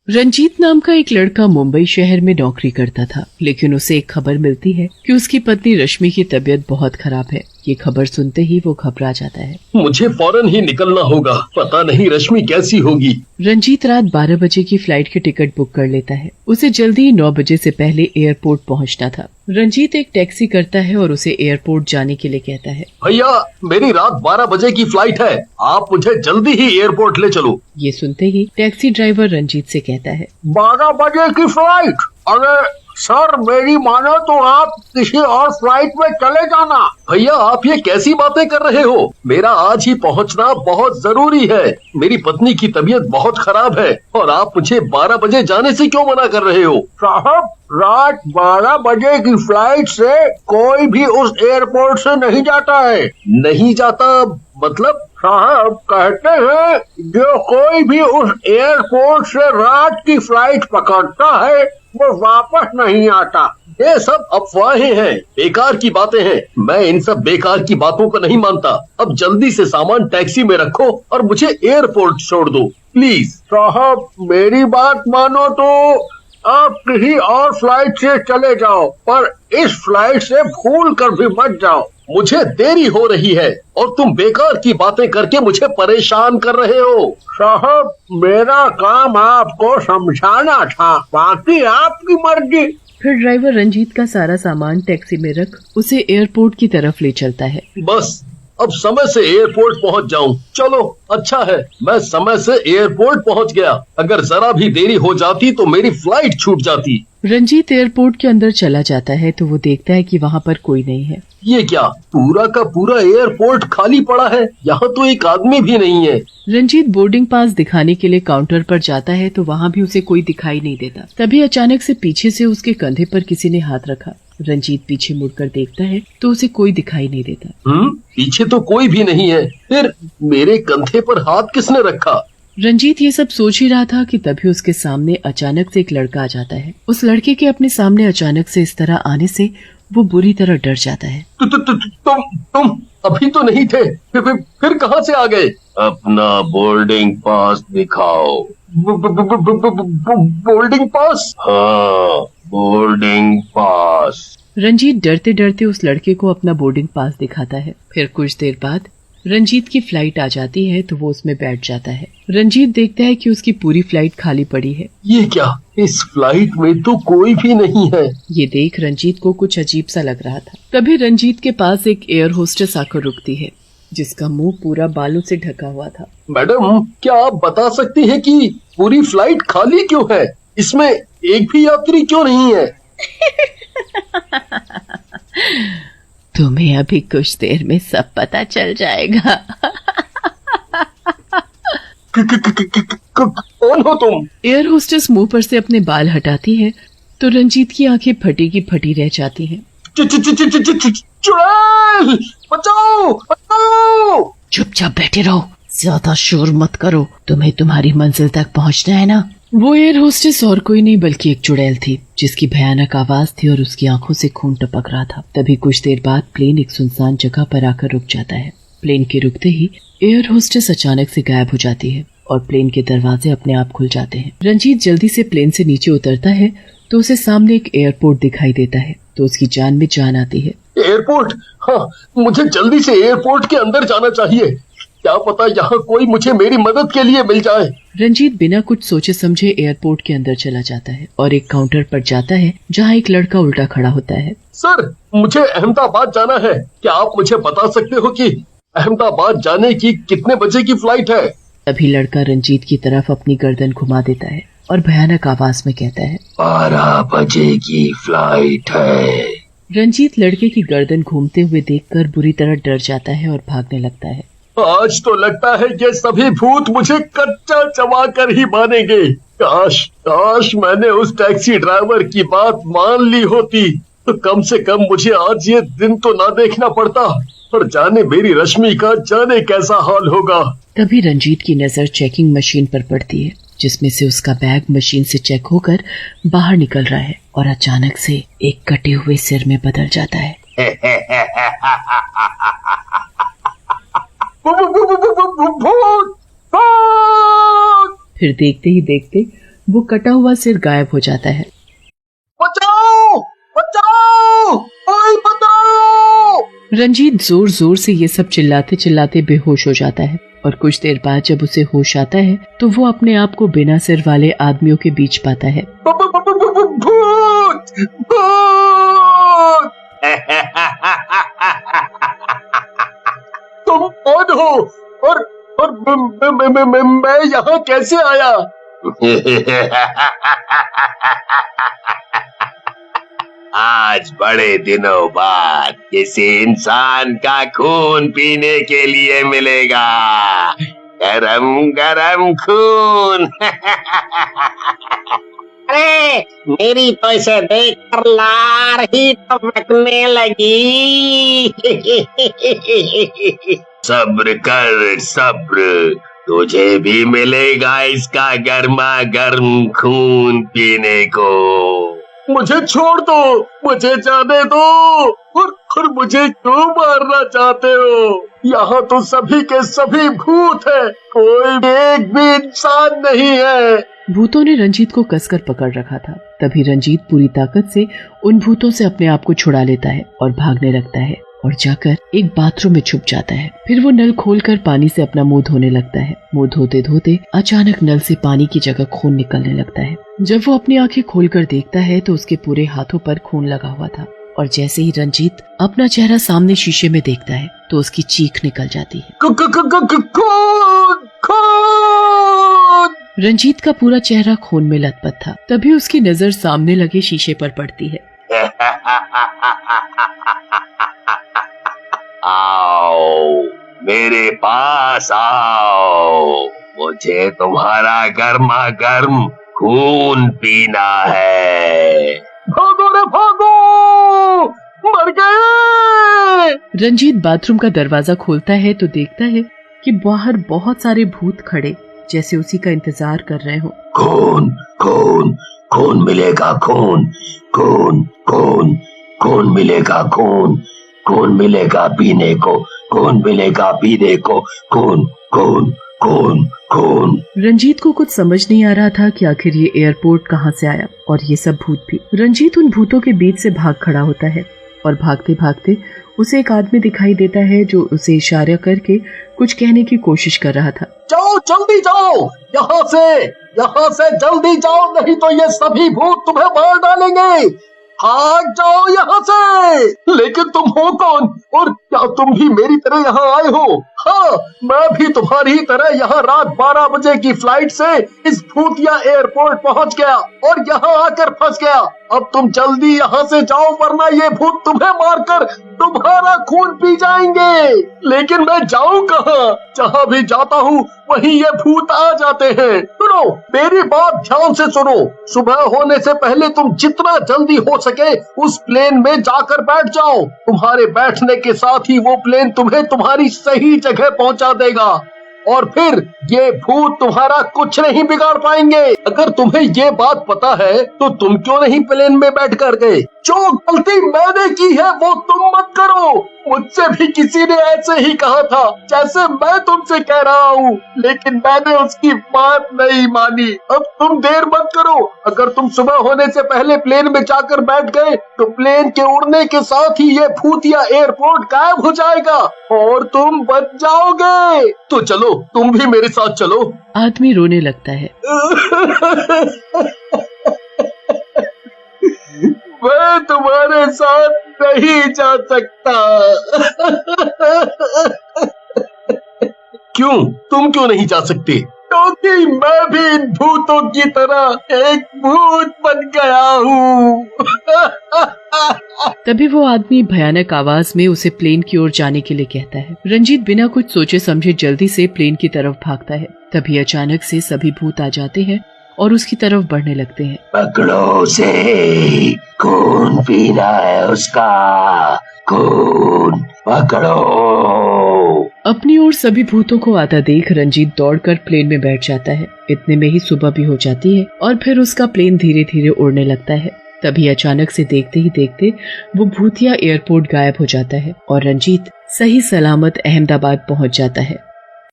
रंजीत नाम का एक लड़का मुंबई शहर में नौकरी करता था, लेकिन उसे एक खबर मिलती है कि उसकी पत्नी रश्मि की तबीयत बहुत खराब है। ये खबर सुनते ही वो घबरा जाता है। मुझे फौरन ही निकलना होगा, पता नहीं रश्मि कैसी होगी। रंजीत रात 12 बजे की फ्लाइट की टिकट बुक कर लेता है। उसे जल्दी ही 9 बजे से पहले एयरपोर्ट पहुंचना था। रंजीत एक टैक्सी करता है और उसे एयरपोर्ट जाने के लिए कहता है। भैया, मेरी रात 12 बजे की फ्लाइट है, आप मुझे जल्दी ही एयरपोर्ट ले चलो। ये सुनते ही टैक्सी ड्राइवर रंजीत से कहता है, 12 बजे की फ्लाइट? अरे सर, मेरी मानो तो आप किसी और फ्लाइट में चले जाना। भैया, आप ये कैसी बातें कर रहे हो? मेरा आज ही पहुंचना बहुत जरूरी है। मेरी पत्नी की तबीयत बहुत खराब है और आप मुझे 12 बजे जाने से क्यों मना कर रहे हो? साहब, रात 12 बजे की फ्लाइट से कोई भी उस एयरपोर्ट से नहीं जाता है। नहीं जाता मतलब? साहब, कहते हैं जो कोई भी उस एयरपोर्ट से रात की फ्लाइट पकड़ता है वो वापस नहीं आता। ये सब अफवाहें हैं, बेकार की बातें हैं। मैं इन सब बेकार की बातों को नहीं मानता। अब जल्दी से सामान टैक्सी में रखो और मुझे एयरपोर्ट छोड़ दो प्लीज। साहब, मेरी बात मानो तो आप किसी और फ्लाइट से चले जाओ, पर इस फ्लाइट से भूल कर भी मत जाओ। मुझे देरी हो रही है और तुम बेकार की बातें करके मुझे परेशान कर रहे हो। साहब, मेरा काम आपको समझाना था, बाकी आपकी मर्जी। फिर ड्राइवर रंजीत का सारा सामान टैक्सी में रख उसे एयरपोर्ट की तरफ ले चलता है। बस अब समय से एयरपोर्ट पहुंच जाऊं। चलो, अच्छा है मैं समय से एयरपोर्ट पहुंच गया। अगर जरा भी देरी हो जाती तो मेरी फ्लाइट छूट जाती। रंजीत एयरपोर्ट के अंदर चला जाता है तो वो देखता है कि वहाँ पर कोई नहीं है। ये क्या, पूरा का पूरा एयरपोर्ट खाली पड़ा है? यहाँ तो एक आदमी भी नहीं है। रंजीत बोर्डिंग पास दिखाने के लिए काउंटर पर जाता है तो वहाँ भी उसे कोई दिखाई नहीं देता। तभी अचानक से पीछे से उसके कंधे पर किसी ने हाथ रखा। रंजीत पीछे मुड़कर देखता है तो उसे कोई दिखाई नहीं देता। पीछे तो कोई भी नहीं है, फिर मेरे कंधे पर हाथ किसने रखा? रंजीत ये सब सोच ही रहा था कि तभी उसके सामने अचानक से एक लड़का आ जाता है। उस लड़के के अपने सामने अचानक से इस तरह आने से वो बुरी तरह डर जाता है। तुम अभी तो नहीं थे, फिर कहाँ से आ गए? अपना बोर्डिंग पास दिखाओ। Boarding pass? हाँ, बोर्डिंग पास। रंजीत डरते डरते उस लड़के को अपना बोर्डिंग पास दिखाता है। फिर कुछ देर बाद रंजीत की फ्लाइट आ जाती है तो वो उसमें बैठ जाता है। रंजीत देखता है कि उसकी पूरी फ्लाइट खाली पड़ी है। ये क्या, इस फ्लाइट में तो कोई भी नहीं है। ये देख रंजीत को कुछ अजीब सा लग रहा था। तभी रंजीत के पास एक एयर होस्टेस आकर रुकती है, जिसका मुंह पूरा बालों से ढका हुआ था। मैडम, क्या आप बता सकती हैं कि पूरी फ्लाइट खाली क्यों है? इसमें एक भी यात्री क्यों नहीं है? तुम्हें अभी कुछ देर में सब पता चल जाएगा। कौन हो तुम? एयर होस्टेस मुंह पर से अपने बाल हटाती है तो रंजीत की आंखें फटी की फटी रह जाती हैं। चुड़ैल, बचाओ, बचाओ! चुपचाप बैठे रहो, ज्यादा शोर मत करो, तुम्हें तुम्हारी मंजिल तक पहुंचना है ना। वो एयर होस्टेस और कोई नहीं बल्कि एक चुड़ैल थी, जिसकी भयानक आवाज थी और उसकी आंखों से खून टपक रहा था। तभी कुछ देर बाद प्लेन एक सुनसान जगह पर आकर रुक जाता है। प्लेन के रुकते ही एयर होस्टेस अचानक से गायब हो जाती है और प्लेन के दरवाजे अपने आप खुल जाते हैं। रंजीत जल्दी से प्लेन से नीचे उतरता है तो उसे सामने एक एयरपोर्ट दिखाई देता है तो उसकी जान में जान आती है। एयरपोर्ट? हाँ, मुझे जल्दी से एयरपोर्ट के अंदर जाना चाहिए। क्या पता यहाँ कोई मुझे मेरी मदद के लिए मिल जाए। रंजीत बिना कुछ सोचे समझे एयरपोर्ट के अंदर चला जाता है और एक काउंटर पर जाता है जहाँ एक लड़का उल्टा खड़ा होता है। सर, मुझे अहमदाबाद जाना है। क्या आप मुझे बता सकते हो कि अहमदाबाद जाने की कितने बजे की फ्लाइट है? तभी लड़का रंजीत की तरफ अपनी गर्दन घुमा देता है और भयानक आवाज में कहता है, 12 बजे की फ्लाइट है। रंजीत लड़के की गर्दन घूमते हुए देखकर बुरी तरह डर जाता है और भागने लगता है। आज तो लगता है ये सभी भूत मुझे कच्चा चबा कर ही मानेंगे। काश मैंने उस टैक्सी ड्राइवर की बात मान ली होती तो कम से कम मुझे आज ये दिन तो ना देखना पड़ता। और जाने मेरी रश्मि का जाने कैसा हाल होगा। तभी रंजीत की नजर चेकिंग मशीन पर पड़ती है, जिसमें से उसका बैग मशीन से चेक होकर बाहर निकल रहा है और अचानक से एक कटे हुए सिर में बदल जाता है। फिर देखते ही देखते वो कटा हुआ सिर गायब हो जाता है। बचाओ बचाओ, कोई बचाओ। रंजीत जोर जोर से ये सब चिल्लाते चिल्लाते बेहोश हो जाता है और कुछ देर बाद जब उसे होश आता है तो वो अपने आप को बिना सिर वाले आदमियों के बीच पाता है। भूत भूत। तुम कौन हो और मैं यहाँ कैसे आया? आज बड़े दिनों बाद किसी इंसान का खून पीने के लिए मिलेगा, गरम गरम खून। अरे मेरी तो इसे देखकर लार ही टपकने लगी। सब्र कर सब्र, तुझे भी मिलेगा इसका गर्मा गर्म खून पीने को। मुझे छोड़ दो, मुझे जाने दो। और मुझे क्यों मारना चाहते हो? यहाँ तो सभी के सभी भूत हैं, कोई एक भी इंसान नहीं है। भूतों ने रंजीत को कसकर पकड़ रखा था। तभी रंजीत पूरी ताकत से उन भूतों से अपने आप को छुड़ा लेता है और भागने लगता है और जाकर एक बाथरूम में छुप जाता है। फिर वो नल खोलकर पानी से अपना मुंह धोने लगता है। मुंह धोते धोते अचानक नल से पानी की जगह खून निकलने लगता है। जब वो अपनी आंखें खोलकर देखता है तो उसके पूरे हाथों पर खून लगा हुआ था और जैसे ही रंजीत अपना चेहरा सामने शीशे में देखता है तो उसकी चीख निकल जाती है। खून खून। रंजीत का पूरा चेहरा खून में लथपथ था। तभी उसकी नजर सामने लगे शीशे पर पड़ती है। आओ मेरे पास आओ, मुझे तुम्हारा गर्मा गर्म खून पीना है। भागो रे भागो, मर गए। रंजीत बाथरूम का दरवाजा खोलता है तो देखता है कि बाहर बहुत सारे भूत खड़े जैसे उसी का इंतजार कर रहे हो। खून खून खून मिलेगा, खून खून खून खून मिलेगा, खून खून मिलेगा पीने को, खून मिलेगा पीने को, खून खून खून खून। रंजीत को कुछ समझ नहीं आ रहा था कि आखिर ये एयरपोर्ट कहाँ से आया और ये सब भूत भी। रंजीत उन भूतों के बीच से भाग खड़ा होता है और भागते भागते उसे एक आदमी दिखाई देता है जो उसे इशारा करके कुछ कहने की कोशिश कर रहा था। जाओ जल्दी जाओ, यहाँ से जल्दी जाओ, नहीं तो ये सभी भूत तुम्हें मार डालेंगे। भाग जाओ यहाँ से। लेकिन तुम हो कौन और क्या तुम भी मेरी तरह यहाँ आए हो? हाँ, मैं भी तुम्हारी ही तरह यहाँ रात 12 बजे की फ्लाइट से इस भूतिया एयरपोर्ट पहुँच गया और यहाँ आकर फंस गया। अब तुम जल्दी यहाँ से जाओ वरना ये भूत तुम्हें मारकर तुम्हारा खून पी जाएंगे। लेकिन मैं जाऊँ कहाँ? जहाँ भी जाता हूँ वहीं ये भूत आ जाते हैं। सुनो, मेरी बात ध्यान से सुनो। सुबह होने से पहले तुम जितना जल्दी हो सके उस प्लेन में जाकर बैठ जाओ। तुम्हारे बैठने के साथ ही वो प्लेन तुम्हें तुम्हारी सही जगह पहुंचा देगा और फिर ये भूत तुम्हारा कुछ नहीं बिगाड़ पाएंगे। अगर तुम्हें ये बात पता है तो तुम क्यों नहीं प्लेन में बैठ कर गए? जो गलती मैंने की है वो तुम मत करो। मुझसे भी किसी ने ऐसे ही कहा था जैसे मैं तुमसे कह रहा हूँ, लेकिन मैंने उसकी बात नहीं मानी। अब तुम देर मत करो। अगर तुम सुबह होने से पहले प्लेन में जाकर बैठ गए तो प्लेन के उड़ने के साथ ही ये भूतिया एयरपोर्ट गायब हो जाएगा और तुम बच जाओगे। तो चलो, तुम भी मेरे साथ चलो। आदमी रोने लगता है। मैं तुम्हारे साथ नहीं जा सकता। क्यों? तुम क्यों नहीं जा सकती? क्योंकि मैं भी इन भूतों की तरह एक भूत बन गया हूँ। तभी वो आदमी भयानक आवाज में उसे प्लेन की ओर जाने के लिए कहता है। रंजीत बिना कुछ सोचे समझे जल्दी से प्लेन की तरफ भागता है। तभी अचानक से सभी भूत आ जाते हैं और उसकी तरफ बढ़ने लगते हैं। पकड़ो उसे, खून पीना है उसका, खून पकड़ो। अपनी ओर सभी भूतों को आता देख रंजीत दौड़कर प्लेन में बैठ जाता है। इतने में ही सुबह भी हो जाती है और फिर उसका प्लेन धीरे धीरे उड़ने लगता है। तभी अचानक से देखते ही देखते वो भूतिया एयरपोर्ट गायब हो जाता है और रंजीत सही सलामत अहमदाबाद पहुंच जाता है।